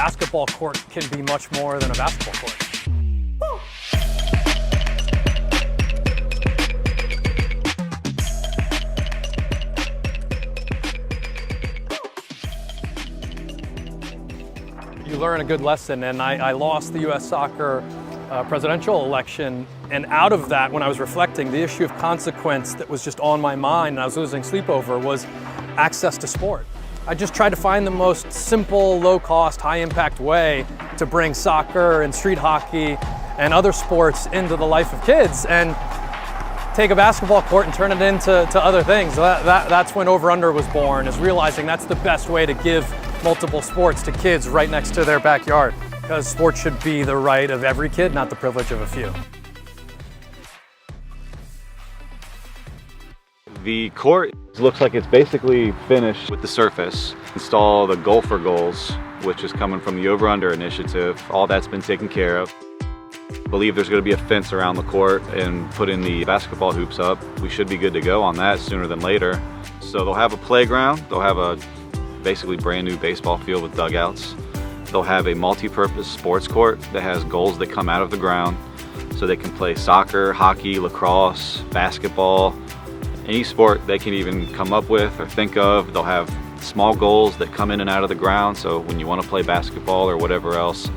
basketball court can be much more than a basketball court. You learn a good lesson, and I lost the U.S. soccer presidential election, and out of that, when I was reflecting, the issue of consequence that was just on my mind and I was losing sleep over was access to sport. I just tried to find the most simple, low-cost, high-impact way to bring soccer and street hockey and other sports into the life of kids, and take a basketball court and turn it into other things. That's when Over Under was born, is realizing that's the best way to give multiple sports to kids right next to their backyard. Because sports should be the right of every kid, not the privilege of a few. The court looks like it's basically finished with the surface. Install the golfer goals, which is coming from the Over Under initiative. All that's been taken care of. I believe there's going to be a fence around the court and put in the basketball hoops up. We should be good to go on that sooner than later. So they'll have a playground. They'll have a basically brand new baseball field with dugouts. They'll have a multi-purpose sports court that has goals that come out of the ground, so they can play soccer, hockey, lacrosse, basketball, any sport they can even come up with or think of. They'll have small goals that come in and out of the ground, so when you want to play basketball or whatever else,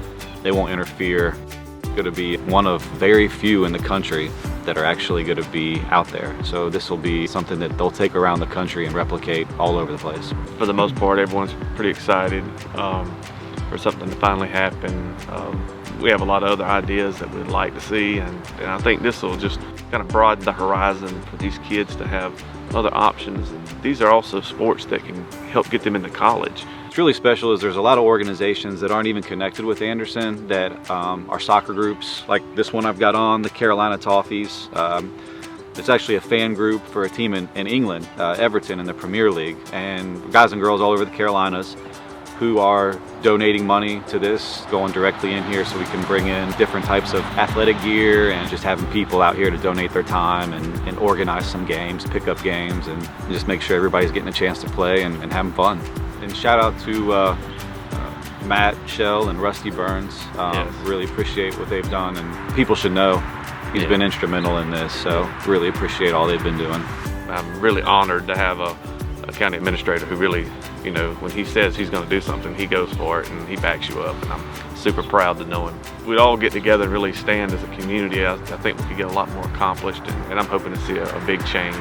they won't interfere. It's going to be one of very few in the country that are actually going to be out there. So this will be something that they'll take around the country and replicate all over the place. For the most part, everyone's pretty excited for something to finally happen. We have a lot of other ideas that we'd like to see, and I think this will just kind of broaden the horizon for these kids to have other options. And these are also sports that can help get them into college. What's really special is there's a lot of organizations that aren't even connected with Anderson that are soccer groups, like this one I've got on, the Carolina Toffees. It's actually a fan group for a team in England, Everton in the Premier League, and guys and girls all over the Carolinas who are donating money to this, going directly in here so we can bring in different types of athletic gear and just having people out here to donate their time and organize some games, pick up games, and just make sure everybody's getting a chance to play and having fun. And shout out to Matt, Shell, and Rusty Burns. Yes. Really appreciate what they've done, and people should know he's been instrumental in this, so really appreciate all they've been doing. I'm really honored to have a county administrator who really, you know, when he says he's going to do something, he goes for it and he backs you up, and I'm super proud to know him. We'd all get together and really stand as a community. I think we could get a lot more accomplished, and I'm hoping to see a big change.